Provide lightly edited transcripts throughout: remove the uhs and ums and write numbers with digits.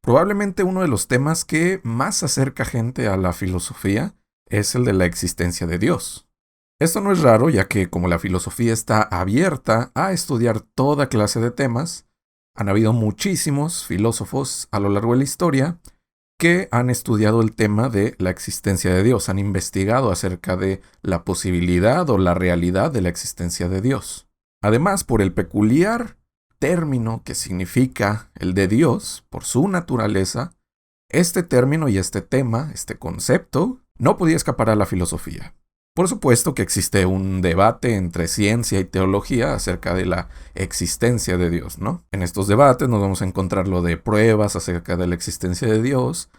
Probablemente uno de los temas que más acerca gente a la filosofía es el de la existencia de Dios. Esto no es raro, ya que como la filosofía está abierta a estudiar toda clase de temas, han habido muchísimos filósofos a lo largo de la historia que han estudiado el tema de la existencia de Dios, han investigado acerca de la posibilidad o la realidad de la existencia de Dios. Además, por el peculiar término que significa el de Dios, por su naturaleza, este término y este tema, este concepto, no podía escapar a la filosofía. Por supuesto que existe un debate entre ciencia y teología acerca de la existencia de Dios, ¿no? En estos debates nos vamos a encontrar lo de pruebas acerca de la existencia de Dios.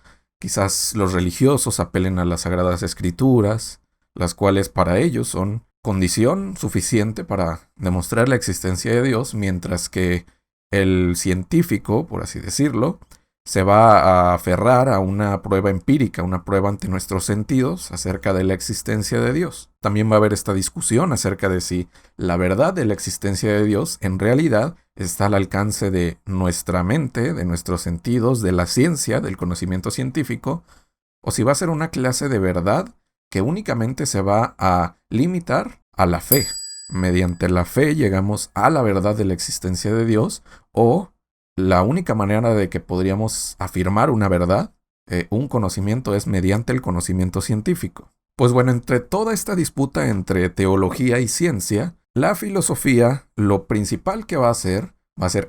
Quizás los religiosos apelen a las Sagradas Escrituras, las cuales para ellos son condición suficiente para demostrar la existencia de Dios, mientras que el científico, por así decirlo, se va a aferrar a una prueba empírica, una prueba ante nuestros sentidos acerca de la existencia de Dios. También va a haber esta discusión acerca de si la verdad de la existencia de Dios en realidad está al alcance de nuestra mente, de nuestros sentidos, de la ciencia, del conocimiento científico, o si va a ser una clase de verdad que únicamente se va a limitar a la fe. Mediante la fe llegamos a la verdad de la existencia de Dios, o la única manera de que podríamos afirmar una verdad, un conocimiento, es mediante el conocimiento científico. Pues bueno, entre toda esta disputa entre teología y ciencia, la filosofía lo principal que va a ser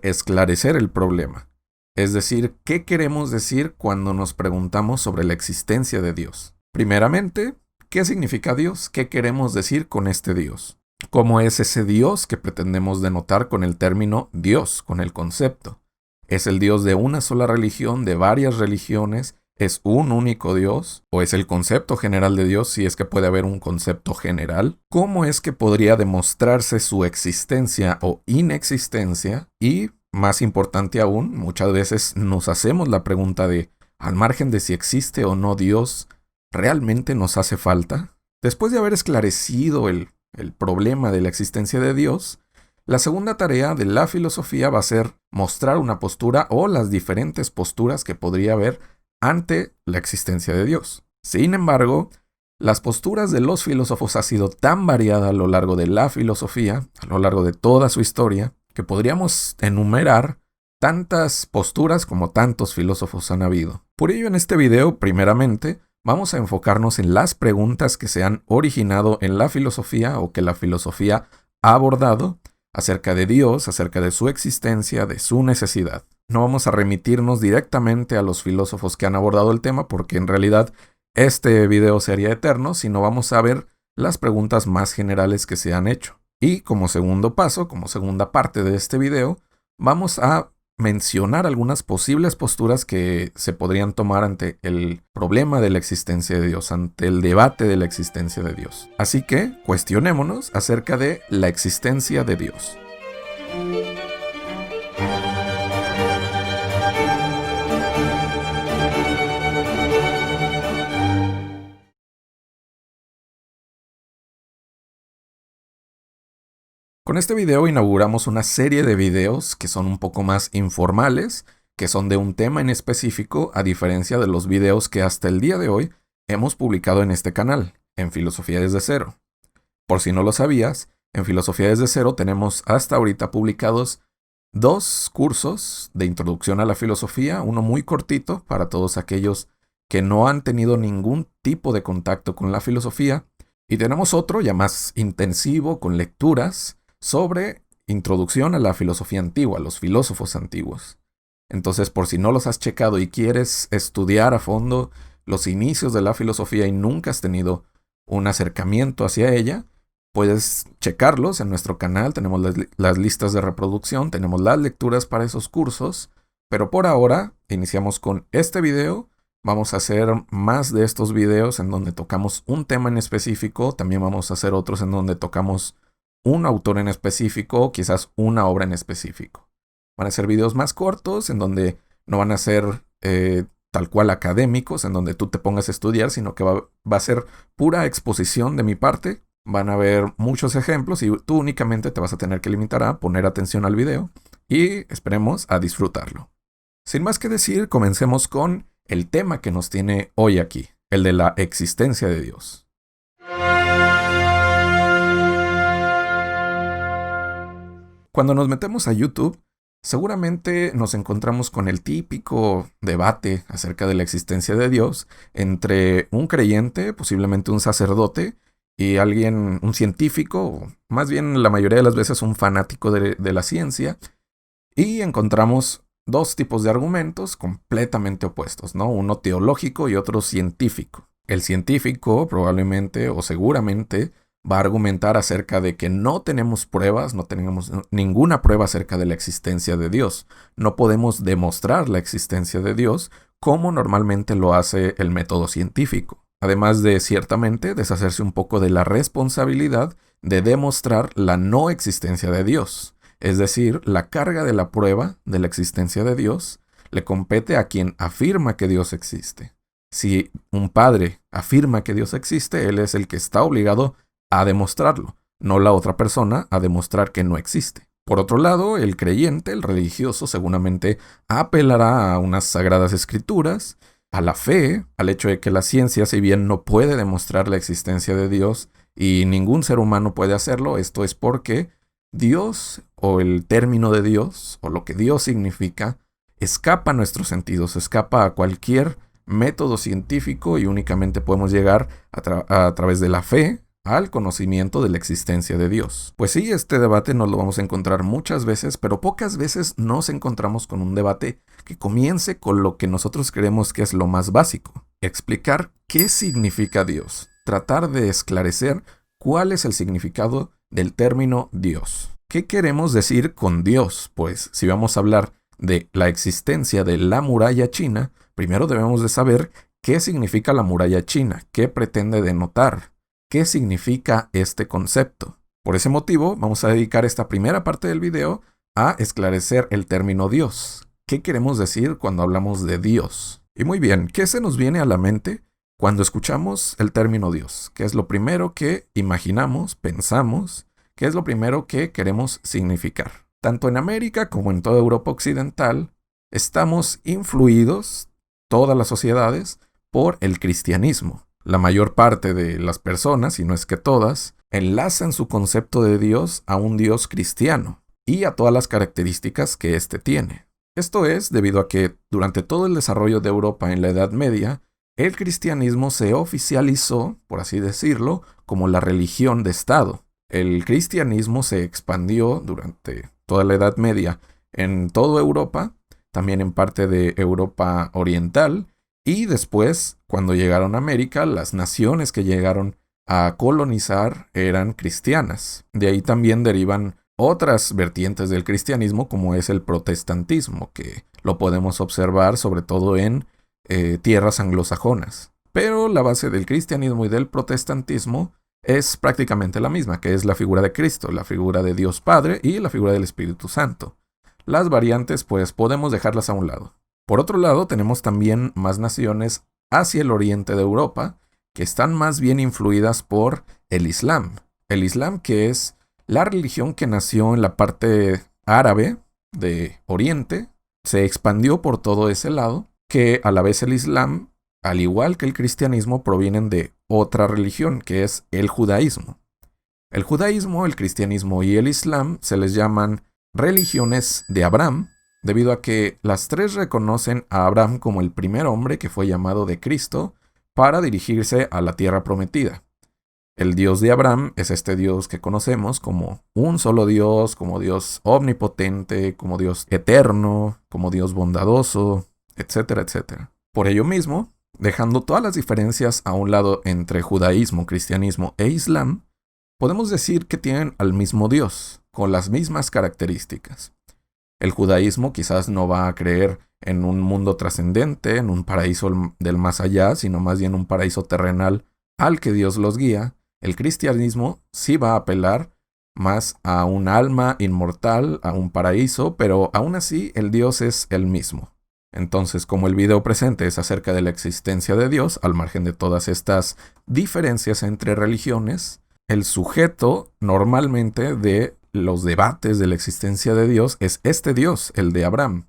esclarecer el problema. Es decir, ¿qué queremos decir cuando nos preguntamos sobre la existencia de Dios? Primeramente, ¿qué significa Dios? ¿Qué queremos decir con este Dios? ¿Cómo es ese Dios que pretendemos denotar con el término Dios, con el concepto? ¿Es el Dios de una sola religión, de varias religiones? ¿Es un único Dios? ¿O es el concepto general de Dios, si es que puede haber un concepto general? ¿Cómo es que podría demostrarse su existencia o inexistencia? Y, más importante aún, muchas veces nos hacemos la pregunta de, al margen de si existe o no Dios, ¿realmente nos hace falta? Después de haber esclarecido el problema de la existencia de Dios, la segunda tarea de la filosofía va a ser mostrar una postura o las diferentes posturas que podría haber ante la existencia de Dios. Sin embargo, las posturas de los filósofos han sido tan variadas a lo largo de la filosofía, a lo largo de toda su historia, que podríamos enumerar tantas posturas como tantos filósofos han habido. Por ello, en este video, primeramente, vamos a enfocarnos en las preguntas que se han originado en la filosofía o que la filosofía ha abordado acerca de Dios, acerca de su existencia, de su necesidad. No vamos a remitirnos directamente a los filósofos que han abordado el tema, porque en realidad este video sería eterno, sino vamos a ver las preguntas más generales que se han hecho. Y como segundo paso, como segunda parte de este video, vamos a mencionar algunas posibles posturas que se podrían tomar ante el problema de la existencia de Dios, ante el debate de la existencia de Dios. Así que cuestionémonos acerca de la existencia de Dios. Con este video inauguramos una serie de videos que son un poco más informales, que son de un tema en específico, a diferencia de los videos que hasta el día de hoy hemos publicado en este canal, en Filosofía desde Cero. Por si no lo sabías, en Filosofía desde Cero tenemos hasta ahorita publicados 2 cursos de introducción a la filosofía, uno muy cortito para todos aquellos que no han tenido ningún tipo de contacto con la filosofía, y tenemos otro ya más intensivo con lecturas sobre introducción a la filosofía antigua, a los filósofos antiguos. Entonces, por si no los has checado y quieres estudiar a fondo los inicios de la filosofía y nunca has tenido un acercamiento hacia ella, puedes checarlos en nuestro canal. Tenemos las listas de reproducción, tenemos las lecturas para esos cursos, pero por ahora iniciamos con este video. Vamos a hacer más de estos videos en donde tocamos un tema en específico. También vamos a hacer otros en donde tocamos un autor en específico, o quizás una obra en específico. Van a ser videos más cortos, en donde no van a ser tal cual académicos, en donde tú te pongas a estudiar, sino que va a ser pura exposición de mi parte. Van a haber muchos ejemplos y tú únicamente te vas a tener que limitar a poner atención al video y esperemos a disfrutarlo. Sin más que decir, comencemos con el tema que nos tiene hoy aquí, el de la existencia de Dios. Cuando nos metemos a YouTube, seguramente nos encontramos con el típico debate acerca de la existencia de Dios entre un creyente, posiblemente un sacerdote, y alguien, un científico, o más bien la mayoría de las veces un fanático de la ciencia, y encontramos dos tipos de argumentos completamente opuestos, ¿no? Uno teológico y otro científico. El científico probablemente o seguramente va a argumentar acerca de que no tenemos pruebas, no tenemos ninguna prueba acerca de la existencia de Dios. No podemos demostrar la existencia de Dios como normalmente lo hace el método científico. Además de, ciertamente, deshacerse un poco de la responsabilidad de demostrar la no existencia de Dios. Es decir, la carga de la prueba de la existencia de Dios le compete a quien afirma que Dios existe. Si un padre afirma que Dios existe, él es el que está obligado a demostrarlo, no la otra persona a demostrar que no existe. Por otro lado, el creyente, el religioso, seguramente apelará a unas sagradas escrituras, a la fe, al hecho de que la ciencia, si bien no puede demostrar la existencia de Dios y ningún ser humano puede hacerlo, esto es porque Dios, o el término de Dios, o lo que Dios significa, escapa a nuestros sentidos, escapa a cualquier método científico y únicamente podemos llegar a través de la fe al conocimiento de la existencia de Dios. Pues sí, este debate nos lo vamos a encontrar muchas veces, pero pocas veces nos encontramos con un debate que comience con lo que nosotros creemos que es lo más básico: explicar qué significa Dios, tratar de esclarecer cuál es el significado del término Dios. ¿Qué queremos decir con Dios? Pues si vamos a hablar de la existencia de la muralla china, primero debemos de saber qué significa la muralla china, qué pretende denotar, qué significa este concepto. Por ese motivo, vamos a dedicar esta primera parte del video a esclarecer el término Dios. ¿Qué queremos decir cuando hablamos de Dios? Y muy bien, ¿qué se nos viene a la mente cuando escuchamos el término Dios? ¿Qué es lo primero que imaginamos, pensamos? ¿Qué es lo primero que queremos significar? Tanto en América como en toda Europa occidental, estamos influidos, todas las sociedades, por el cristianismo. La mayor parte de las personas, si no es que todas, enlazan su concepto de Dios a un Dios cristiano y a todas las características que éste tiene. Esto es debido a que durante todo el desarrollo de Europa en la Edad Media, el cristianismo se oficializó, por así decirlo, como la religión de Estado. El cristianismo se expandió durante toda la Edad Media en toda Europa, también en parte de Europa Oriental, y después, cuando llegaron a América, las naciones que llegaron a colonizar eran cristianas. De ahí también derivan otras vertientes del cristianismo, como es el protestantismo, que lo podemos observar sobre todo en tierras anglosajonas. Pero la base del cristianismo y del protestantismo es prácticamente la misma, que es la figura de Cristo, la figura de Dios Padre y la figura del Espíritu Santo. Las variantes, pues, podemos dejarlas a un lado. Por otro lado, tenemos también más naciones hacia el oriente de Europa que están más bien influidas por el Islam. El Islam, que es la religión que nació en la parte árabe de Oriente, se expandió por todo ese lado, que a la vez el Islam, al igual que el cristianismo, provienen de otra religión, que es el judaísmo. El judaísmo, el cristianismo y el islam se les llaman religiones de Abraham, debido a que las tres reconocen a Abraham como el primer hombre que fue llamado de Cristo para dirigirse a la tierra prometida. El Dios de Abraham es este Dios que conocemos como un solo Dios, como Dios omnipotente, como Dios eterno, como Dios bondadoso, etcétera, etcétera. Por ello mismo, dejando todas las diferencias a un lado entre judaísmo, cristianismo e islam, podemos decir que tienen al mismo Dios, con las mismas características. El judaísmo quizás no va a creer en un mundo trascendente, en un paraíso del más allá, sino más bien un paraíso terrenal al que Dios los guía. El cristianismo sí va a apelar más a un alma inmortal, a un paraíso, pero aún así el Dios es el mismo. Entonces, como el video presente es acerca de la existencia de Dios, al margen de todas estas diferencias entre religiones, el sujeto normalmente de los debates de la existencia de Dios es este Dios, el de Abraham.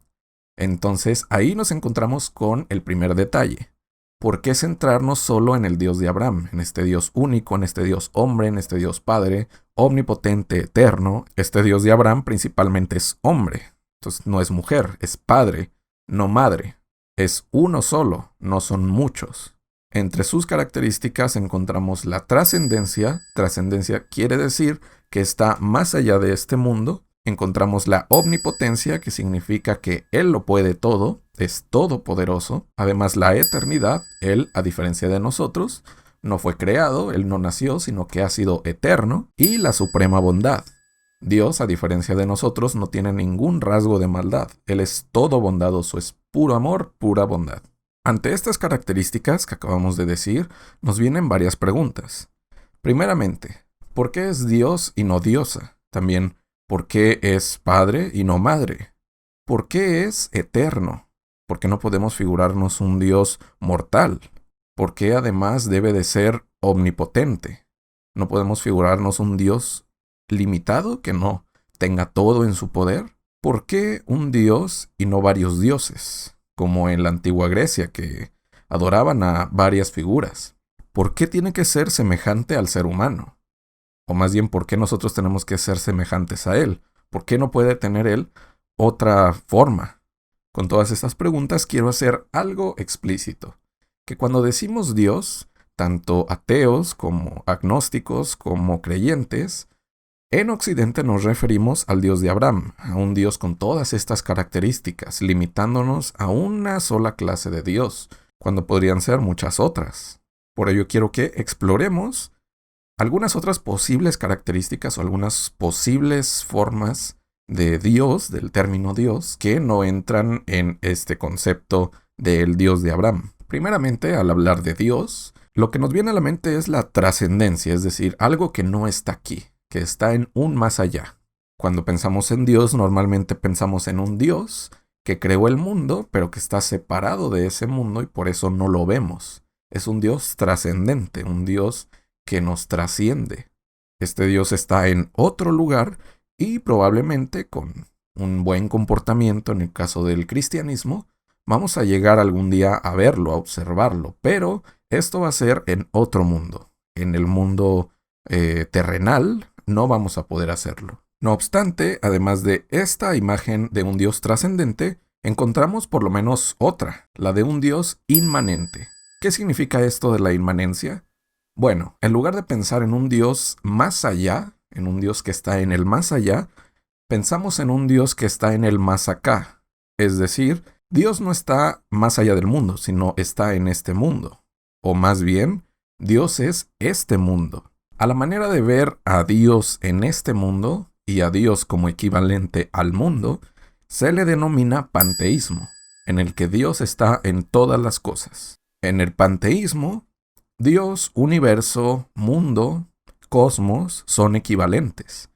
Entonces ahí nos encontramos con el primer detalle. ¿Por qué centrarnos solo en el Dios de Abraham, en este Dios único, en este Dios hombre, en este Dios Padre, omnipotente, eterno? Este Dios de Abraham principalmente es hombre, entonces no es mujer, es padre, no madre. Es uno solo, no son muchos. Entre sus características encontramos la trascendencia. Trascendencia quiere decir que está más allá de este mundo. Encontramos la omnipotencia, que significa que Él lo puede todo, es todopoderoso. Además, la eternidad, Él, a diferencia de nosotros, no fue creado, Él no nació, sino que ha sido eterno. Y la suprema bondad. Dios, a diferencia de nosotros, no tiene ningún rasgo de maldad. Él es todo bondadoso, es puro amor, pura bondad. Ante estas características que acabamos de decir, nos vienen varias preguntas. Primeramente, ¿por qué es Dios y no diosa? También, ¿por qué es padre y no madre? ¿Por qué es eterno? ¿Por qué no podemos figurarnos un Dios mortal? ¿Por qué además debe de ser omnipotente? ¿No podemos figurarnos un Dios limitado que no tenga todo en su poder? ¿Por qué un Dios y no varios dioses? Como en la antigua Grecia, que adoraban a varias figuras. ¿Por qué tiene que ser semejante al ser humano? O más bien, ¿por qué nosotros tenemos que ser semejantes a Él? ¿Por qué no puede tener Él otra forma? Con todas estas preguntas quiero hacer algo explícito. Que cuando decimos Dios, tanto ateos como agnósticos como creyentes, en Occidente nos referimos al Dios de Abraham, a un Dios con todas estas características, limitándonos a una sola clase de Dios, cuando podrían ser muchas otras. Por ello quiero que exploremos algunas otras posibles características o algunas posibles formas de Dios, del término Dios, que no entran en este concepto del Dios de Abraham. Primeramente, al hablar de Dios, lo que nos viene a la mente es la trascendencia, es decir, algo que no está aquí, que está en un más allá. Cuando pensamos en Dios, normalmente pensamos en un Dios que creó el mundo, pero que está separado de ese mundo y por eso no lo vemos. Es un Dios trascendente, un Dios que nos trasciende. Este Dios está en otro lugar y probablemente con un buen comportamiento, en el caso del cristianismo, vamos a llegar algún día a verlo, a observarlo, pero esto va a ser en otro mundo. En el mundo terrenal no vamos a poder hacerlo. No obstante, además de esta imagen de un Dios trascendente, encontramos por lo menos otra, la de un Dios inmanente. ¿Qué significa esto de la inmanencia? Bueno, en lugar de pensar en un Dios más allá, en un Dios que está en el más allá, pensamos en un Dios que está en el más acá. Es decir, Dios no está más allá del mundo, sino está en este mundo. O más bien, Dios es este mundo. A la manera de ver a Dios en este mundo y a Dios como equivalente al mundo, se le denomina panteísmo, en el que Dios está en todas las cosas. En el panteísmo, Dios, universo, mundo, cosmos son equivalentes.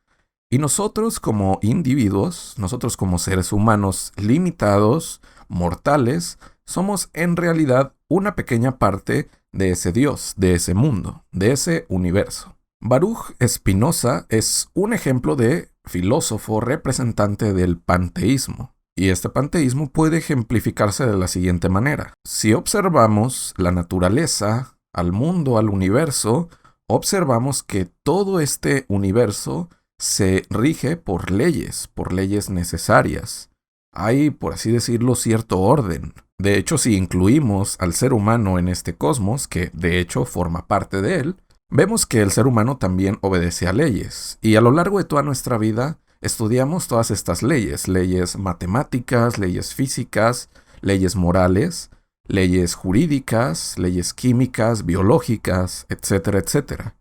Y nosotros como individuos, nosotros como seres humanos limitados, mortales, somos en realidad una pequeña parte de ese Dios, de ese mundo, de ese universo. Baruch Spinoza es un ejemplo de filósofo representante del panteísmo. Y este panteísmo puede ejemplificarse de la siguiente manera. Si observamos la naturaleza, al mundo, al universo, observamos que todo este universo se rige por leyes necesarias. Hay, por así decirlo, cierto orden. De hecho, si incluimos al ser humano en este cosmos, que de hecho forma parte de él, vemos que el ser humano también obedece a leyes. Y a lo largo de toda nuestra vida estudiamos todas estas leyes, leyes matemáticas, leyes físicas, leyes morales, leyes jurídicas, leyes químicas, biológicas, etcétera, etcétera.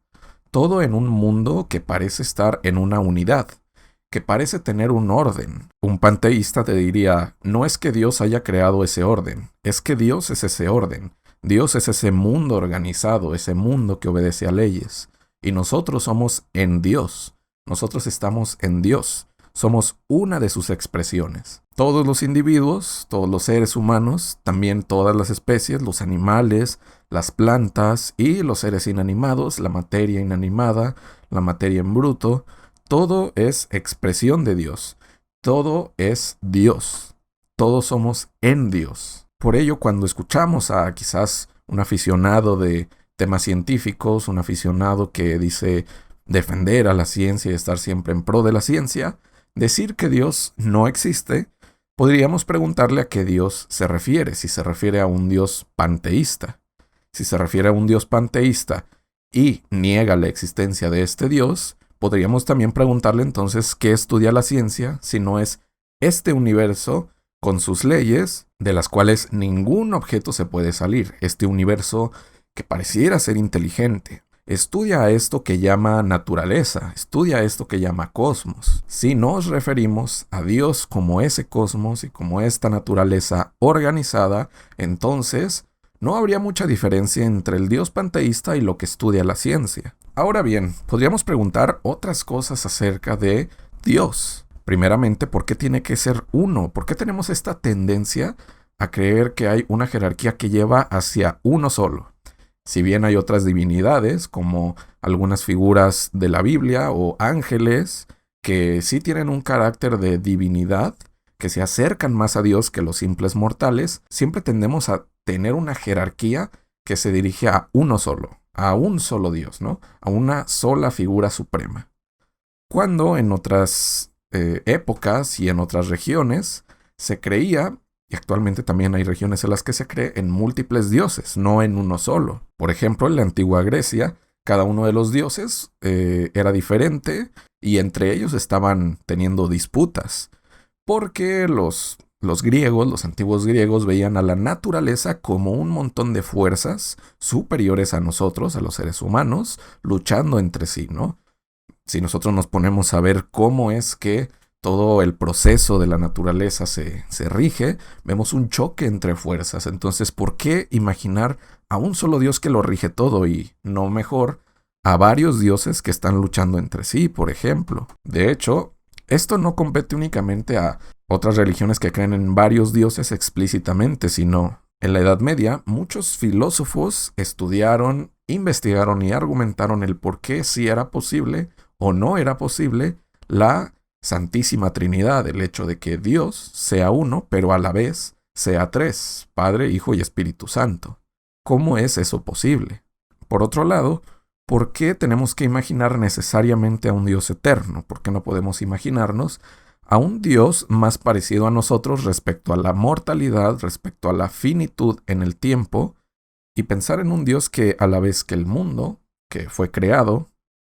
Todo en un mundo que parece estar en una unidad, que parece tener un orden. Un panteísta te diría, no es que Dios haya creado ese orden, es que Dios es ese orden. Dios es ese mundo organizado, ese mundo que obedece a leyes. Y nosotros somos en Dios. Nosotros estamos en Dios. Somos una de sus expresiones. Todos los individuos, todos los seres humanos, también todas las especies, los animales, las plantas y los seres inanimados, la materia inanimada, la materia en bruto, todo es expresión de Dios. Todo es Dios. todos somos en Dios. Por ello, cuando escuchamos a quizás un aficionado de temas científicos, un aficionado que dice defender a la ciencia y estar siempre en pro de la ciencia, decir que Dios no existe, podríamos preguntarle a qué Dios se refiere, si se refiere a un Dios panteísta. Si se refiere a un Dios panteísta y niega la existencia de este Dios, podríamos también preguntarle entonces qué estudia la ciencia si no es este universo con sus leyes de las cuales ningún objeto se puede salir, este universo que pareciera ser inteligente. Estudia a esto que llama naturaleza, estudia a esto que llama cosmos. Si nos referimos a Dios como ese cosmos y como esta naturaleza organizada, entonces no habría mucha diferencia entre el Dios panteísta y lo que estudia la ciencia. Ahora bien, podríamos preguntar otras cosas acerca de Dios. Primeramente, ¿por qué tiene que ser uno? ¿Por qué tenemos esta tendencia a creer que hay una jerarquía que lleva hacia uno solo? Si bien hay otras divinidades, como algunas figuras de la Biblia o ángeles, que sí tienen un carácter de divinidad, que se acercan más a Dios que los simples mortales, siempre tendemos a tener una jerarquía que se dirige a uno solo, a un solo Dios, ¿no? A una sola figura suprema. Cuando en otras épocas y en otras regiones se creía, y actualmente también hay regiones en las que se cree, en múltiples dioses, no en uno solo. Por ejemplo, en la antigua Grecia, cada uno de los dioses era diferente y entre ellos estaban teniendo disputas, porque los griegos, los antiguos griegos, veían a la naturaleza como un montón de fuerzas superiores a nosotros, a los seres humanos, luchando entre sí, ¿no? Si nosotros nos ponemos a ver cómo es que todo el proceso de la naturaleza se rige, vemos un choque entre fuerzas. Entonces, ¿por qué imaginar a un solo Dios que lo rige todo y no mejor a varios dioses que están luchando entre sí, por ejemplo? De hecho, esto no compete únicamente a otras religiones que creen en varios dioses explícitamente, sino en la Edad Media muchos filósofos estudiaron, investigaron y argumentaron el por qué sí era posible o no era posible la Santísima Trinidad, el hecho de que Dios sea uno, pero a la vez sea tres, Padre, Hijo y Espíritu Santo. ¿Cómo es eso posible? Por otro lado, ¿por qué tenemos que imaginar necesariamente a un Dios eterno? ¿Por qué no podemos imaginarnos a un Dios más parecido a nosotros respecto a la mortalidad, respecto a la finitud en el tiempo, y pensar en un Dios que a la vez que el mundo, que fue creado,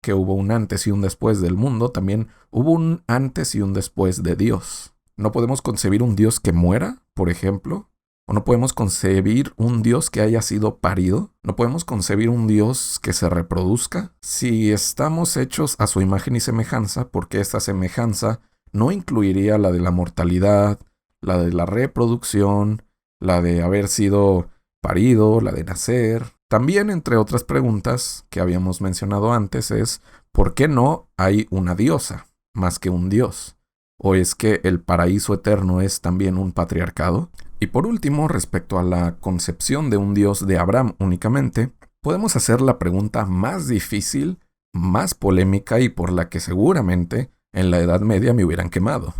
que hubo un antes y un después del mundo, también hubo un antes y un después de Dios? ¿No podemos concebir un Dios que muera, por ejemplo? ¿O no podemos concebir un Dios que haya sido parido? ¿No podemos concebir un Dios que se reproduzca? Si estamos hechos a su imagen y semejanza, ¿por qué esta semejanza no incluiría la de la mortalidad, la de la reproducción, la de haber sido parido, la de nacer? También, entre otras preguntas que habíamos mencionado antes, es ¿por qué no hay una diosa más que un dios? ¿O es que el paraíso eterno es también un patriarcado? Y por último, respecto a la concepción de un dios de Abraham únicamente, podemos hacer la pregunta más difícil, más polémica y por la que seguramente en la Edad Media me hubieran quemado,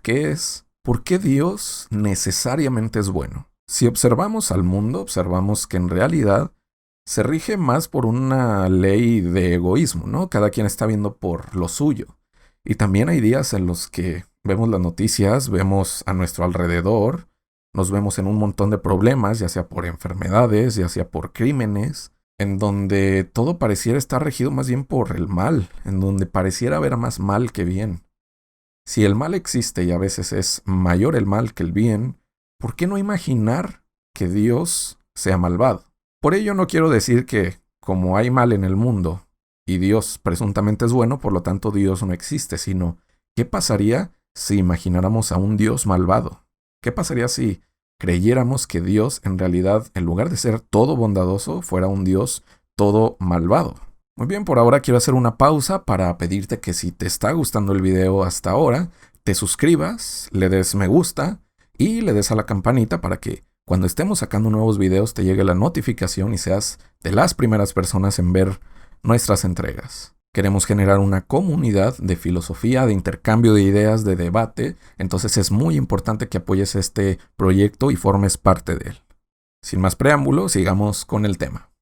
que es ¿por qué Dios necesariamente es bueno? Si observamos al mundo, observamos que en realidad se rige más por una ley de egoísmo, ¿no? Cada quien está viendo por lo suyo. Y también hay días en los que vemos las noticias, vemos a nuestro alrededor, nos vemos en un montón de problemas, ya sea por enfermedades, ya sea por crímenes, en donde todo pareciera estar regido más bien por el mal, en donde pareciera haber más mal que bien. Si el mal existe y a veces es mayor el mal que el bien, ¿por qué no imaginar que Dios sea malvado? Por ello no quiero decir que, como hay mal en el mundo, y Dios presuntamente es bueno, por lo tanto Dios no existe, sino ¿qué pasaría si imagináramos a un Dios malvado? ¿Qué pasaría si creyéramos que Dios en realidad, en lugar de ser todo bondadoso, fuera un Dios todo malvado? Muy bien, por ahora quiero hacer una pausa para pedirte que si te está gustando el video hasta ahora, te suscribas, le des me gusta y le des a la campanita para que cuando estemos sacando nuevos videos te llegue la notificación y seas de las primeras personas en ver nuestras entregas. Queremos generar una comunidad de filosofía, de intercambio de ideas, de debate. Entonces es muy importante que apoyes este proyecto y formes parte de él. Sin más preámbulo, sigamos con el tema.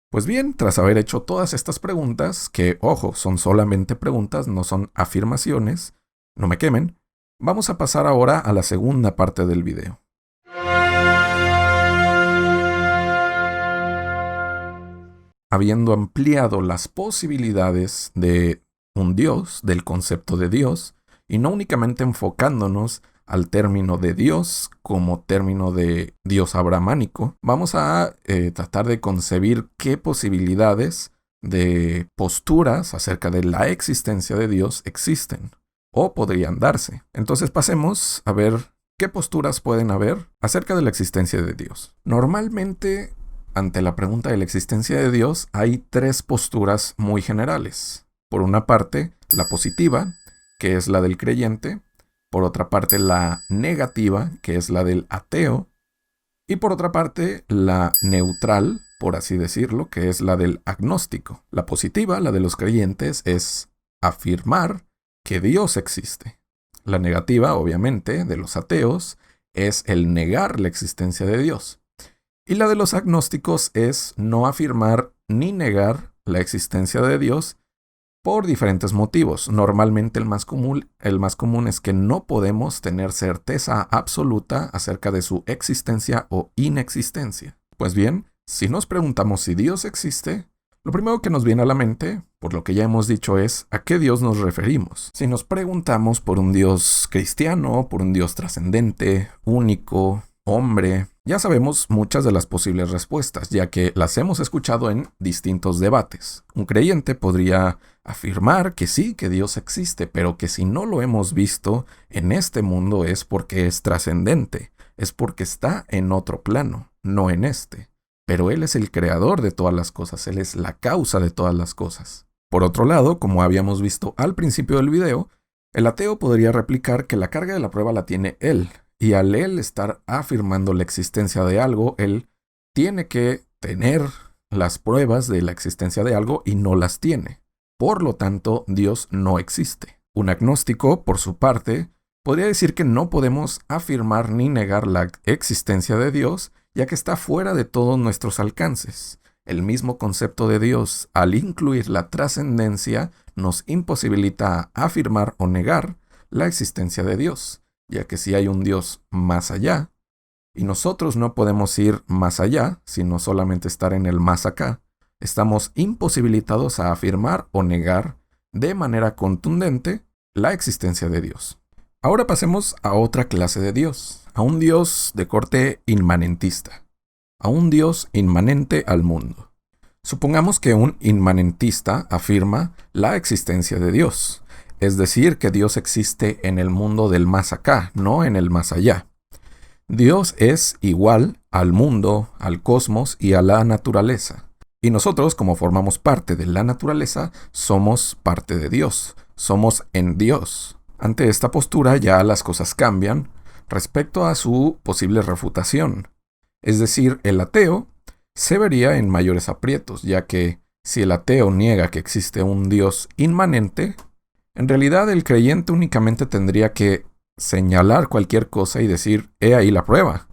Pues bien, tras haber hecho todas estas preguntas, que, ojo, son solamente preguntas, no son afirmaciones, no me quemen, vamos a pasar ahora a la segunda parte del video. Habiendo ampliado las posibilidades de un Dios, del concepto de Dios, y no únicamente enfocándonos al término de Dios como término de Dios abrahámico, vamos a tratar de concebir qué posibilidades de posturas acerca de la existencia de Dios existen o podrían darse. Entonces pasemos a ver qué posturas pueden haber acerca de la existencia de Dios. Normalmente, ante la pregunta de la existencia de Dios, hay tres posturas muy generales. Por una parte, la positiva, que es la del creyente. Por otra parte, la negativa, que es la del ateo. Y por otra parte, la neutral, por así decirlo, que es la del agnóstico. La positiva, la de los creyentes, es afirmar que Dios existe. La negativa, obviamente, de los ateos, es el negar la existencia de Dios. Y la de los agnósticos es no afirmar ni negar la existencia de Dios por diferentes motivos. Normalmente el más común es que no podemos tener certeza absoluta acerca de su existencia o inexistencia. Pues bien, si nos preguntamos si Dios existe, lo primero que nos viene a la mente, por lo que ya hemos dicho, es ¿a qué Dios nos referimos? Si nos preguntamos por un Dios cristiano, por un Dios trascendente, único, hombre, ya sabemos muchas de las posibles respuestas, ya que las hemos escuchado en distintos debates. Un creyente podría afirmar que sí, que Dios existe, pero que si no lo hemos visto en este mundo es porque es trascendente, es porque está en otro plano, no en este. Pero Él es el creador de todas las cosas, Él es la causa de todas las cosas. Por otro lado, como habíamos visto al principio del video, el ateo podría replicar que la carga de la prueba la tiene Él. Y al él estar afirmando la existencia de algo, él tiene que tener las pruebas de la existencia de algo y no las tiene. Por lo tanto, Dios no existe. Un agnóstico, por su parte, podría decir que no podemos afirmar ni negar la existencia de Dios, ya que está fuera de todos nuestros alcances. El mismo concepto de Dios, al incluir la trascendencia, nos imposibilita afirmar o negar la existencia de Dios, ya que si hay un Dios más allá, y nosotros no podemos ir más allá, sino solamente estar en el más acá, estamos imposibilitados a afirmar o negar de manera contundente la existencia de Dios. Ahora pasemos a otra clase de Dios, a un Dios de corte inmanentista, a un Dios inmanente al mundo. Supongamos que un inmanentista afirma la existencia de Dios. Es decir, que Dios existe en el mundo del más acá, no en el más allá. Dios es igual al mundo, al cosmos y a la naturaleza. Y nosotros, como formamos parte de la naturaleza, somos parte de Dios. Somos en Dios. Ante esta postura ya las cosas cambian respecto a su posible refutación. Es decir, el ateo se vería en mayores aprietos, ya que si el ateo niega que existe un Dios inmanente, en realidad el creyente únicamente tendría que señalar cualquier cosa y decir, he ahí la prueba.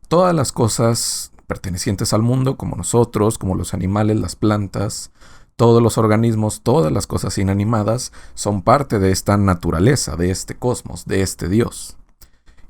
Todas las cosas pertenecientes al mundo, como nosotros, como los animales, las plantas, todos los organismos, todas las cosas inanimadas, son parte de esta naturaleza, de este cosmos, de este Dios.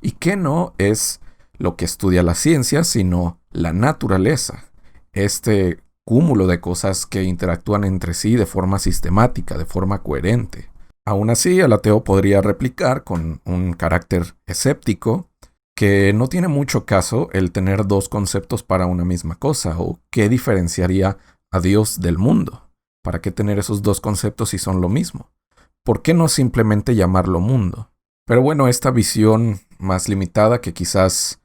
Y que no es lo que estudia la ciencia, sino la naturaleza. Este cúmulo de cosas que interactúan entre sí de forma sistemática, de forma coherente. Aún así, el ateo podría replicar con un carácter escéptico que no tiene mucho caso el tener dos conceptos para una misma cosa, o qué diferenciaría a Dios del mundo. ¿Para qué tener esos dos conceptos si son lo mismo? ¿Por qué no simplemente llamarlo mundo? Pero bueno, esta visión más limitada que quizás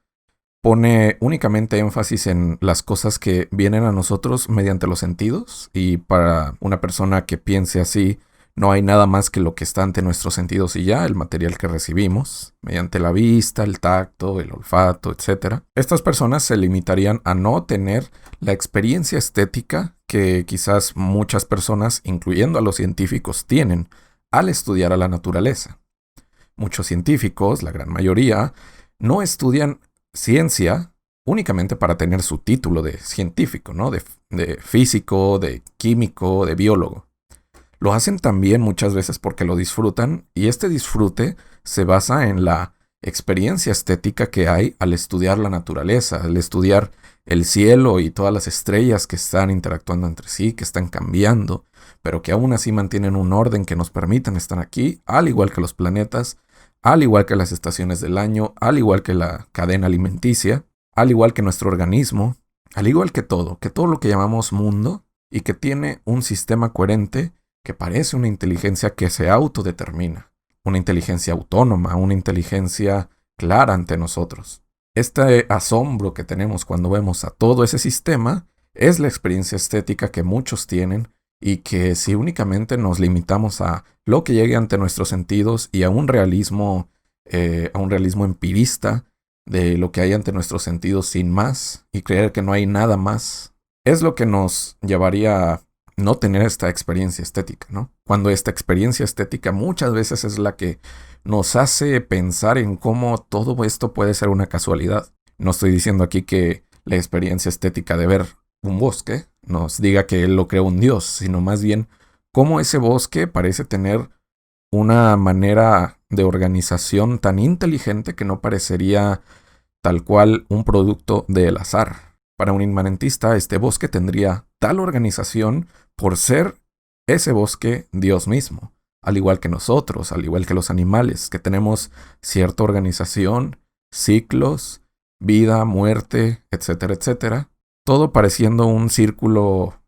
pone únicamente énfasis en las cosas que vienen a nosotros mediante los sentidos, y para una persona que piense así, No hay nada más que lo que está ante nuestros sentidos y ya, el material que recibimos, mediante la vista, el tacto, el olfato, etc. Estas personas se limitarían a no tener la experiencia estética que quizás muchas personas, incluyendo a los científicos, tienen al estudiar a la naturaleza. Muchos científicos, la gran mayoría, no estudian ciencia únicamente para tener su título de científico, ¿no? De físico, de químico, de biólogo. Lo hacen también muchas veces porque lo disfrutan, y este disfrute se basa en la experiencia estética que hay al estudiar la naturaleza, al estudiar el cielo y todas las estrellas que están interactuando entre sí, que están cambiando, pero que aún así mantienen un orden que nos permiten estar aquí, al igual que los planetas, al igual que las estaciones del año, al igual que la cadena alimenticia, al igual que nuestro organismo, al igual que todo lo que llamamos mundo, y que tiene un sistema coherente que parece una inteligencia que se autodetermina, una inteligencia autónoma, una inteligencia clara ante nosotros. Este asombro que tenemos cuando vemos a todo ese sistema es la experiencia estética que muchos tienen, y que si únicamente nos limitamos a lo que llegue ante nuestros sentidos y a un realismo empirista de lo que hay ante nuestros sentidos sin más, y creer que no hay nada más, es lo que nos llevaría a no tener esta experiencia estética, ¿no? Cuando esta experiencia estética muchas veces es la que nos hace pensar en cómo todo esto puede ser una casualidad. No estoy diciendo aquí que la experiencia estética de ver un bosque nos diga que él lo creó un dios, sino más bien cómo ese bosque parece tener una manera de organización tan inteligente que no parecería tal cual un producto del azar. Para un inmanentista, este bosque tendría tal organización por ser ese bosque Dios mismo, al igual que nosotros, al igual que los animales, que tenemos cierta organización, ciclos, vida, muerte, etcétera, etcétera, todo pareciendo un círculo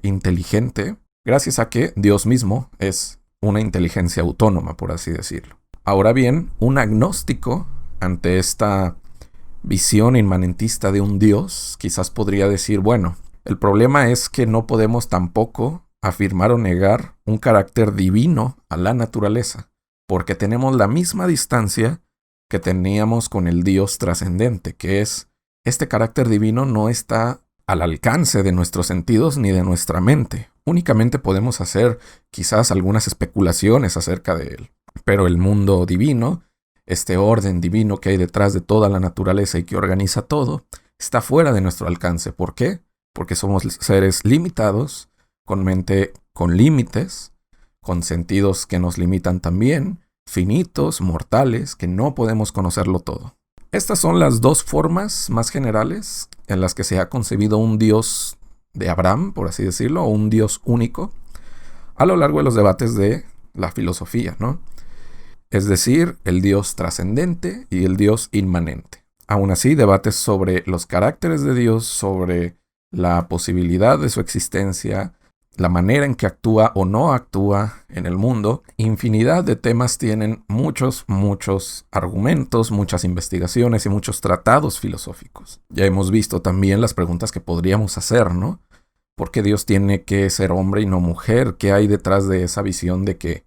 inteligente, gracias a que Dios mismo es una inteligencia autónoma, por así decirlo. Ahora bien, un agnóstico ante esta visión inmanentista de un Dios quizás podría decir, bueno, el problema es que no podemos tampoco afirmar o negar un carácter divino a la naturaleza, porque tenemos la misma distancia que teníamos con el Dios trascendente, que es, este carácter divino no está al alcance de nuestros sentidos ni de nuestra mente. Únicamente podemos hacer quizás algunas especulaciones acerca de él. Pero el mundo divino, este orden divino que hay detrás de toda la naturaleza y que organiza todo, está fuera de nuestro alcance. ¿Por qué? Porque somos seres limitados, con mente con límites, con sentidos que nos limitan también, finitos, mortales, que no podemos conocerlo todo. Estas son las dos formas más generales en las que se ha concebido un Dios de Abraham, por así decirlo, o un Dios único, a lo largo de los debates de la filosofía, ¿no? Es decir, el Dios trascendente y el Dios inmanente. Aún así, debates sobre los caracteres de Dios, sobre la posibilidad de su existencia, la manera en que actúa o no actúa en el mundo, infinidad de temas tienen muchos argumentos, muchas investigaciones y muchos tratados filosóficos. Ya hemos visto también las preguntas que podríamos hacer, ¿no? ¿Por qué Dios tiene que ser hombre y no mujer? ¿Qué hay detrás de esa visión de que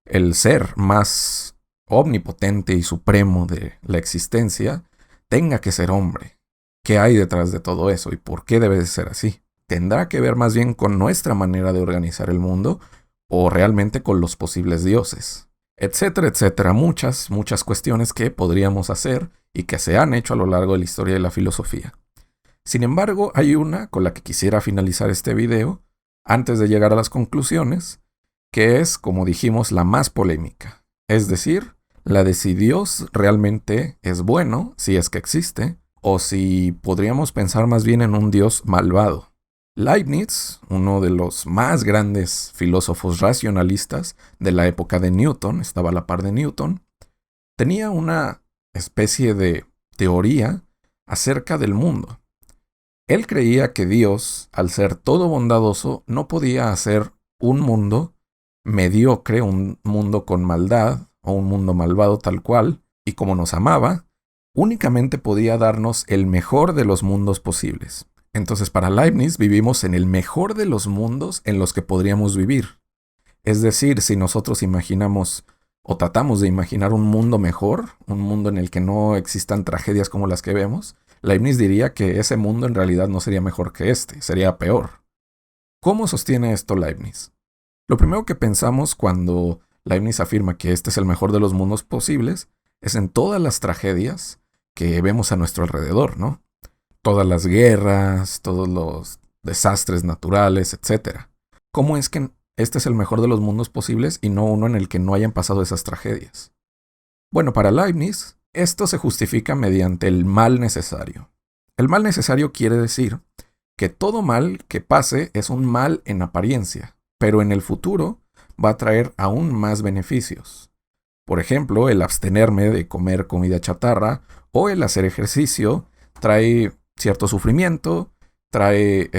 el ser más omnipotente y supremo de la existencia tenga que ser hombre? ¿Qué hay detrás de todo eso y por qué debe de ser así? ¿Tendrá que ver más bien con nuestra manera de organizar el mundo o realmente con los posibles dioses? Etcétera, etcétera. Muchas cuestiones que podríamos hacer y que se han hecho a lo largo de la historia de la filosofía. Sin embargo, hay una con la que quisiera finalizar este video antes de llegar a las conclusiones, que es, como dijimos, la más polémica. Es decir, la de si Dios realmente es bueno, si es que existe, o si podríamos pensar más bien en un Dios malvado. Leibniz, uno de los más grandes filósofos racionalistas de la época de Newton, estaba a la par de Newton, tenía una especie de teoría acerca del mundo. Él creía que Dios, al ser todo bondadoso, no podía hacer un mundo mediocre, un mundo con maldad o un mundo malvado tal cual, y como nos amaba, únicamente podía darnos el mejor de los mundos posibles. Entonces, para Leibniz vivimos en el mejor de los mundos en los que podríamos vivir. Es decir, si nosotros imaginamos o tratamos de imaginar un mundo mejor, un mundo en el que no existan tragedias como las que vemos, Leibniz diría que ese mundo en realidad no sería mejor que este, sería peor. ¿Cómo sostiene esto Leibniz? Lo primero que pensamos cuando Leibniz afirma que este es el mejor de los mundos posibles es en todas las tragedias que vemos a nuestro alrededor, ¿no? Todas las guerras, todos los desastres naturales, etc. ¿Cómo es que este es el mejor de los mundos posibles y no uno en el que no hayan pasado esas tragedias? Bueno, para Leibniz, esto se justifica mediante el mal necesario. El mal necesario quiere decir que todo mal que pase es un mal en apariencia, pero en el futuro va a traer aún más beneficios. Por ejemplo, el abstenerme de comer comida chatarra o el hacer ejercicio trae cierto sufrimiento, trae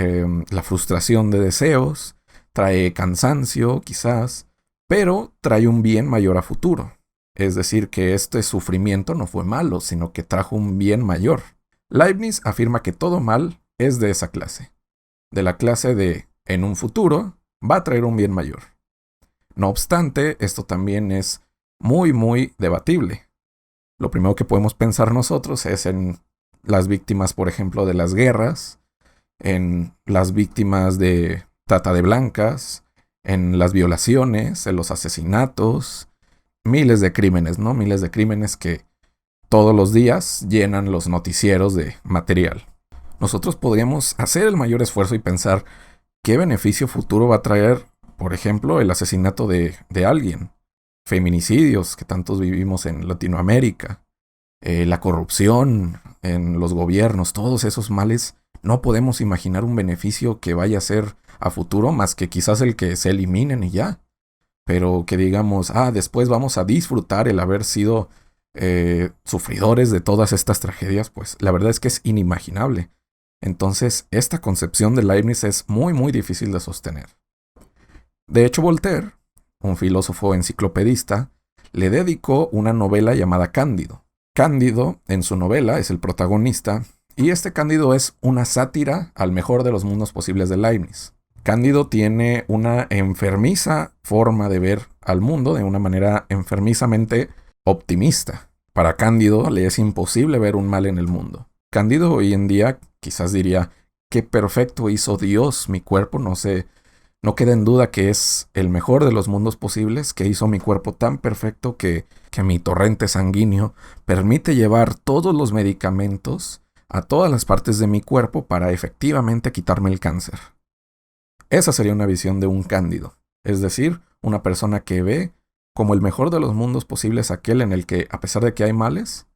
la frustración de deseos, trae cansancio quizás, pero trae un bien mayor a futuro. Es decir, que este sufrimiento no fue malo, sino que trajo un bien mayor. Leibniz afirma que todo mal es de esa clase. De la clase de, en un futuro, va a traer un bien mayor. No obstante, esto también es muy debatible. Lo primero que podemos pensar nosotros es en las víctimas, por ejemplo, de las guerras, en las víctimas de trata de blancas, en las violaciones, en los asesinatos, miles de crímenes, ¿no? Miles de crímenes que todos los días llenan los noticieros de material. Nosotros podríamos hacer el mayor esfuerzo y pensar qué beneficio futuro va a traer, por ejemplo, el asesinato de alguien, feminicidios que tantos vivimos en Latinoamérica, la corrupción en los gobiernos, todos esos males. No podemos imaginar un beneficio que vaya a ser a futuro más que quizás el que se eliminen y ya. Pero que digamos, después vamos a disfrutar el haber sido sufridores de todas estas tragedias, pues la verdad es que es inimaginable. Entonces, esta concepción de Leibniz es muy difícil de sostener. De hecho, Voltaire, un filósofo enciclopedista, le dedicó una novela llamada Cándido. Cándido, en su novela, es el protagonista, y este Cándido es una sátira al mejor de los mundos posibles de Leibniz. Cándido tiene una enfermiza forma de ver al mundo, de una manera enfermizamente optimista. Para Cándido le es imposible ver un mal en el mundo. Cándido hoy en día quizás diría, qué perfecto hizo Dios mi cuerpo, no queda en duda que es el mejor de los mundos posibles, que hizo mi cuerpo tan perfecto que mi torrente sanguíneo permite llevar todos los medicamentos a todas las partes de mi cuerpo para efectivamente quitarme el cáncer. Esa sería una visión de un Cándido, es decir, una persona que ve como el mejor de los mundos posibles aquel en el que, a pesar de que hay males,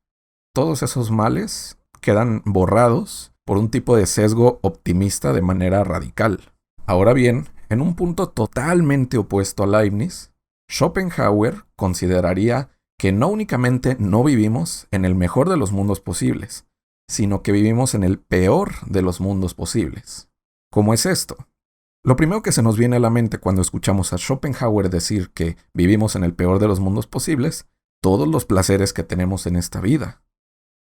todos esos males quedan borrados por un tipo de sesgo optimista de manera radical. Ahora bien, en un punto totalmente opuesto a Leibniz, Schopenhauer consideraría que no únicamente no vivimos en el mejor de los mundos posibles, sino que vivimos en el peor de los mundos posibles. ¿Cómo es esto? Lo primero que se nos viene a la mente cuando escuchamos a Schopenhauer decir que vivimos en el peor de los mundos posibles, todos los placeres que tenemos en esta vida.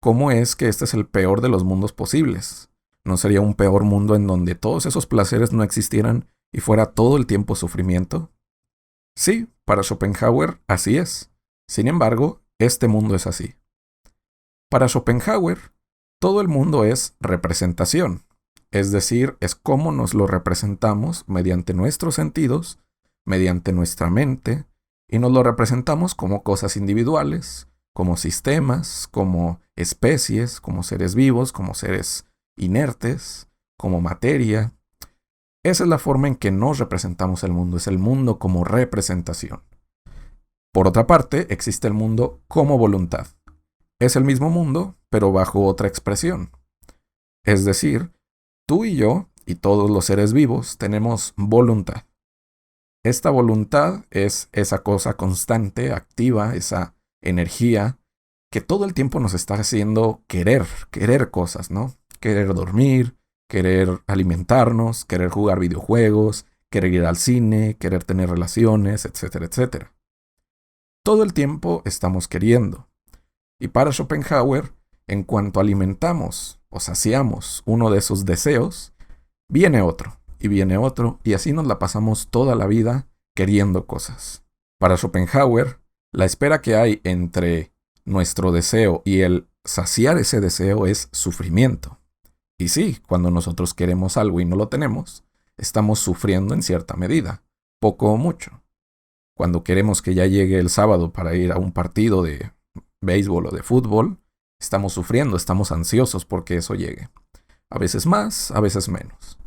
¿Cómo es que este es el peor de los mundos posibles? ¿No sería un peor mundo en donde todos esos placeres no existieran y fuera todo el tiempo sufrimiento? Sí, para Schopenhauer así es. Sin embargo, este mundo es así. Para Schopenhauer, todo el mundo es representación. Es decir, es cómo nos lo representamos mediante nuestros sentidos, mediante nuestra mente, y nos lo representamos como cosas individuales, como sistemas, como especies, como seres vivos, como seres inertes, como materia. Esa es la forma en que nos representamos el mundo, es el mundo como representación. Por otra parte, existe el mundo como voluntad. Es el mismo mundo, pero bajo otra expresión. Es decir, tú y yo, y todos los seres vivos, tenemos voluntad. Esta voluntad es esa cosa constante, activa, esa energía que todo el tiempo nos está haciendo querer cosas, ¿no? Querer dormir, querer alimentarnos, querer jugar videojuegos, querer ir al cine, querer tener relaciones, etcétera, etcétera. Todo el tiempo estamos queriendo. Y para Schopenhauer, en cuanto alimentamos o saciamos uno de esos deseos, viene otro, y así nos la pasamos toda la vida queriendo cosas. Para Schopenhauer, la espera que hay entre nuestro deseo y el saciar ese deseo es sufrimiento. Y sí, cuando nosotros queremos algo y no lo tenemos, estamos sufriendo en cierta medida, poco o mucho. Cuando queremos que ya llegue el sábado para ir a un partido de béisbol o de fútbol, estamos sufriendo, estamos ansiosos porque eso llegue. A veces más, a veces menos.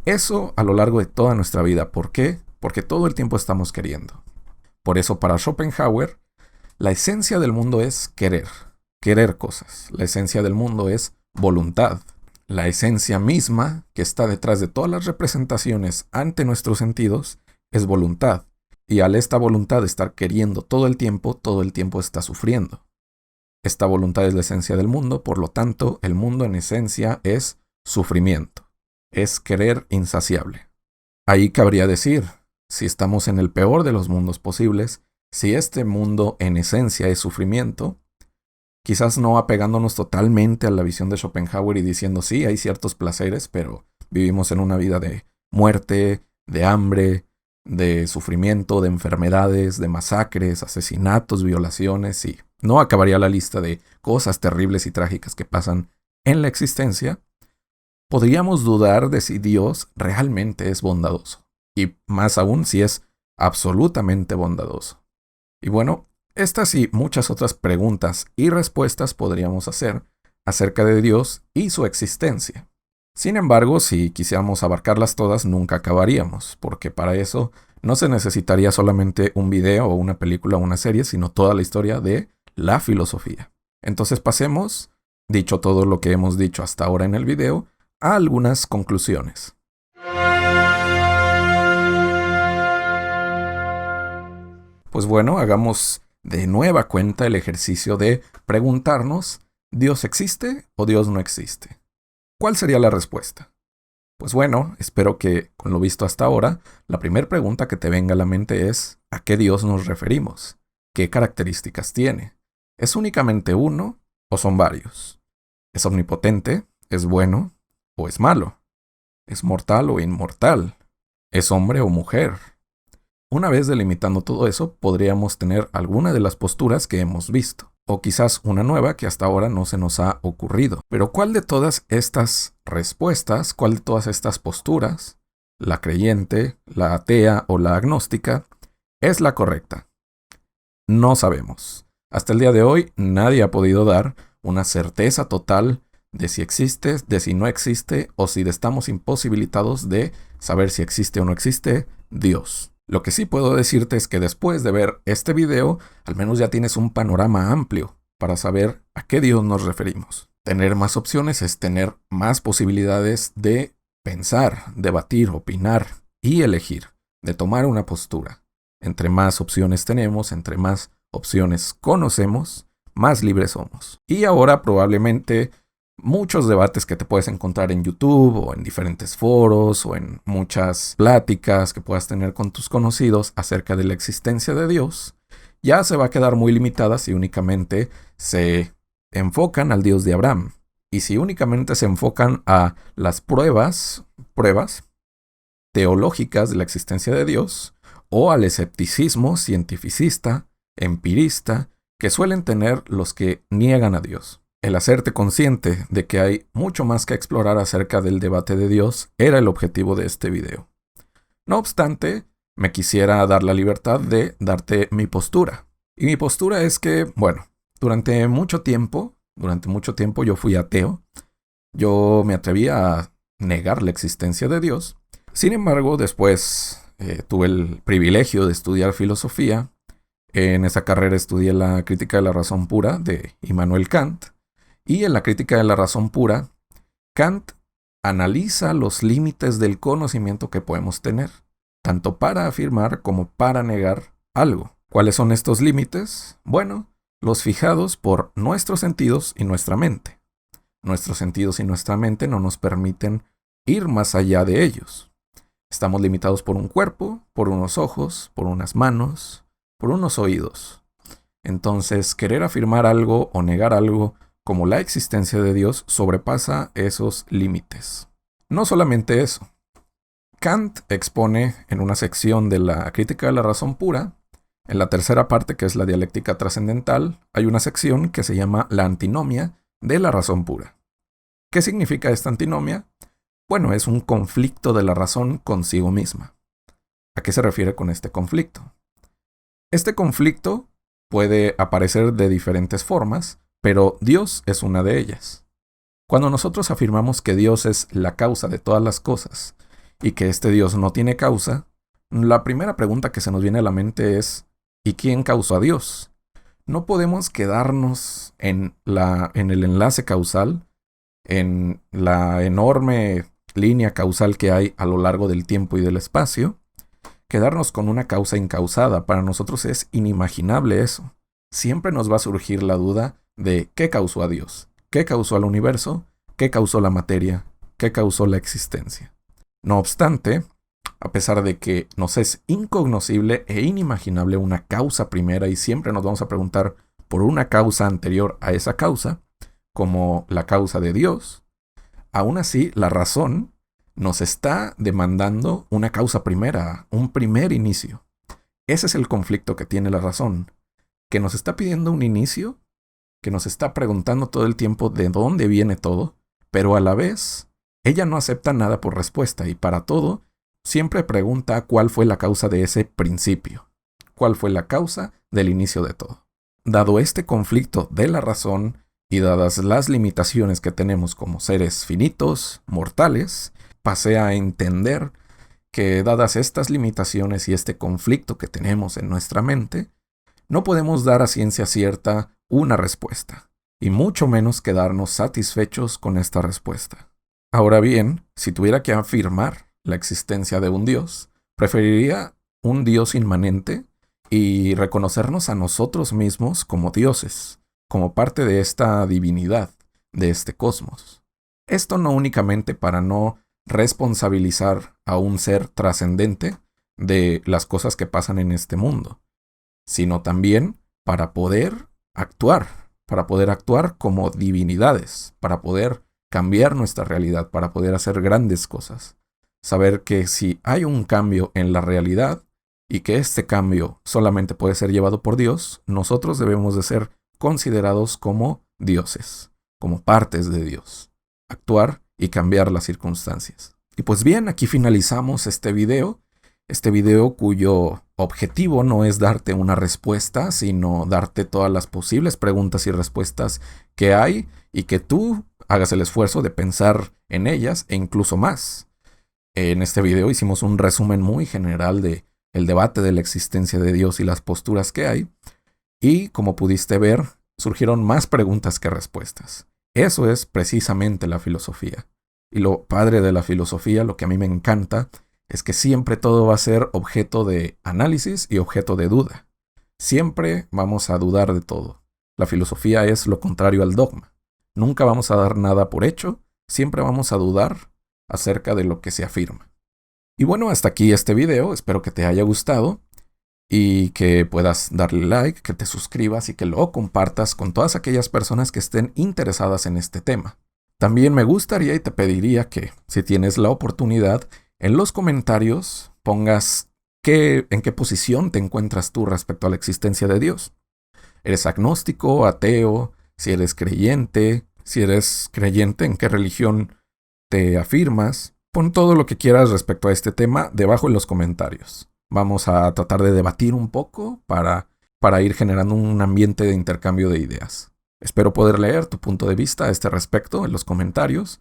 Eso a lo largo de toda nuestra vida. ¿Por qué? Porque todo el tiempo estamos queriendo. Por eso para Schopenhauer, la esencia del mundo es querer cosas. La esencia del mundo es voluntad. La esencia misma que está detrás de todas las representaciones ante nuestros sentidos es voluntad. Y al esta voluntad de estar queriendo todo el tiempo está sufriendo. Esta voluntad es la esencia del mundo, por lo tanto, el mundo en esencia es sufrimiento. Es querer insaciable. Ahí cabría decir, si estamos en el peor de los mundos posibles, si este mundo en esencia es sufrimiento, quizás no apegándonos totalmente a la visión de Schopenhauer y diciendo sí, hay ciertos placeres, pero vivimos en una vida de muerte, de hambre, de sufrimiento, de enfermedades, de masacres, asesinatos, violaciones, y no acabaría la lista de cosas terribles y trágicas que pasan en la existencia. Podríamos dudar de si Dios realmente es bondadoso, y más aún si es absolutamente bondadoso. Y bueno, estas y muchas otras preguntas y respuestas podríamos hacer acerca de Dios y su existencia. Sin embargo, si quisiéramos abarcarlas todas, nunca acabaríamos, porque para eso no se necesitaría solamente un video o una película o una serie, sino toda la historia de la filosofía. Entonces pasemos, dicho todo lo que hemos dicho hasta ahora en el video, a algunas conclusiones. Pues bueno, hagamos de nueva cuenta el ejercicio de preguntarnos, ¿Dios existe o Dios no existe? ¿Cuál sería la respuesta? Pues bueno, espero que, con lo visto hasta ahora, la primera pregunta que te venga a la mente es, ¿a qué Dios nos referimos? ¿Qué características tiene? ¿Es únicamente uno o son varios? ¿Es omnipotente? ¿Es bueno o es malo? ¿Es mortal o inmortal? ¿Es hombre o mujer? Una vez delimitando todo eso, podríamos tener alguna de las posturas que hemos visto, o quizás una nueva que hasta ahora no se nos ha ocurrido. Pero ¿cuál de todas estas respuestas, cuál de todas estas posturas, la creyente, la atea o la agnóstica, es la correcta? No sabemos. Hasta el día de hoy nadie ha podido dar una certeza total de si existe, de si no existe, o si estamos imposibilitados de saber si existe o no existe Dios. Lo que sí puedo decirte es que después de ver este video, al menos ya tienes un panorama amplio para saber a qué Dios nos referimos. Tener más opciones es tener más posibilidades de pensar, debatir, opinar y elegir, de tomar una postura. Entre más opciones tenemos, entre más opciones conocemos, más libres somos. Y ahora probablemente muchos debates que te puedes encontrar en YouTube o en diferentes foros o en muchas pláticas que puedas tener con tus conocidos acerca de la existencia de Dios, ya se va a quedar muy limitada si únicamente se enfocan al Dios de Abraham. Y si únicamente se enfocan a las pruebas teológicas de la existencia de Dios, o al escepticismo cientificista, empirista, que suelen tener los que niegan a Dios. El hacerte consciente de que hay mucho más que explorar acerca del debate de Dios era el objetivo de este video. No obstante, me quisiera dar la libertad de darte mi postura. Y mi postura es que, bueno, durante mucho tiempo yo fui ateo. Yo me atreví a negar la existencia de Dios. Sin embargo, después tuve el privilegio de estudiar filosofía. En esa carrera estudié la crítica de la razón pura de Immanuel Kant. Y en la crítica de la razón pura, Kant analiza los límites del conocimiento que podemos tener, tanto para afirmar como para negar algo. ¿Cuáles son estos límites? Bueno, los fijados por nuestros sentidos y nuestra mente. Nuestros sentidos y nuestra mente no nos permiten ir más allá de ellos. Estamos limitados por un cuerpo, por unos ojos, por unas manos, por unos oídos. Entonces, querer afirmar algo o negar algo como la existencia de Dios sobrepasa esos límites. No solamente eso. Kant expone en una sección de la Crítica de la Razón Pura, en la tercera parte, que es la dialéctica trascendental, hay una sección que se llama la antinomia de la razón pura. ¿Qué significa esta antinomia? Bueno, es un conflicto de la razón consigo misma. ¿A qué se refiere con este conflicto? Este conflicto puede aparecer de diferentes formas, pero Dios es una de ellas. Cuando nosotros afirmamos que Dios es la causa de todas las cosas y que este Dios no tiene causa, la primera pregunta que se nos viene a la mente es ¿y quién causó a Dios? No podemos quedarnos en el enlace causal, en la enorme línea causal que hay a lo largo del tiempo y del espacio. Quedarnos con una causa incausada para nosotros es inimaginable eso. Siempre nos va a surgir la duda de ¿qué causó a Dios? ¿Qué causó al universo? ¿Qué causó la materia? ¿Qué causó la existencia? No obstante, a pesar de que nos es incognoscible e inimaginable una causa primera y siempre nos vamos a preguntar por una causa anterior a esa causa, como la causa de Dios, aún así la razón nos está demandando una causa primera, un primer inicio. Ese es el conflicto que tiene la razón, que nos está pidiendo un inicio, que nos está preguntando todo el tiempo de dónde viene todo, pero a la vez ella no acepta nada por respuesta y para todo siempre pregunta cuál fue la causa de ese principio, cuál fue la causa del inicio de todo. Dado este conflicto de la razón y dadas las limitaciones que tenemos como seres finitos, mortales, pasé a entender que dadas estas limitaciones y este conflicto que tenemos en nuestra mente, no podemos dar a ciencia cierta una respuesta, y mucho menos quedarnos satisfechos con esta respuesta. Ahora bien, si tuviera que afirmar la existencia de un Dios, preferiría un Dios inmanente y reconocernos a nosotros mismos como dioses, como parte de esta divinidad, de este cosmos. Esto no únicamente para no responsabilizar a un ser trascendente de las cosas que pasan en este mundo, sino también para poder actuar como divinidades, para poder cambiar nuestra realidad, para poder hacer grandes cosas. Saber que si hay un cambio en la realidad y que este cambio solamente puede ser llevado por Dios, nosotros debemos de ser considerados como dioses, como partes de Dios. Actuar y cambiar las circunstancias. Y pues bien, aquí finalizamos este video cuyo objetivo no es darte una respuesta, sino darte todas las posibles preguntas y respuestas que hay y que tú hagas el esfuerzo de pensar en ellas e incluso más. En este video hicimos un resumen muy general de el debate de la existencia de Dios y las posturas que hay, y como pudiste ver, surgieron más preguntas que respuestas. Eso es precisamente la filosofía. Y lo padre de la filosofía, lo que a mí me encanta, es que siempre todo va a ser objeto de análisis y objeto de duda. Siempre vamos a dudar de todo. La filosofía es lo contrario al dogma. Nunca vamos a dar nada por hecho, siempre vamos a dudar acerca de lo que se afirma. Y bueno, hasta aquí este video, espero que te haya gustado y que puedas darle like, que te suscribas y que lo compartas con todas aquellas personas que estén interesadas en este tema. También me gustaría y te pediría que, si tienes la oportunidad, en los comentarios pongas en qué posición te encuentras tú respecto a la existencia de Dios. ¿Eres agnóstico, ateo? Si eres creyente, ¿en qué religión te afirmas? Pon todo lo que quieras respecto a este tema debajo en los comentarios. Vamos a tratar de debatir un poco para ir generando un ambiente de intercambio de ideas. Espero poder leer tu punto de vista a este respecto en los comentarios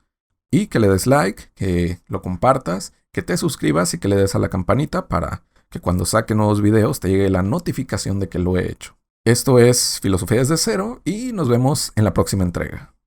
y que le des like, que lo compartas, que te suscribas y que le des a la campanita para que cuando saque nuevos videos te llegue la notificación de que lo he hecho. Esto es Filosofía desde cero y nos vemos en la próxima entrega.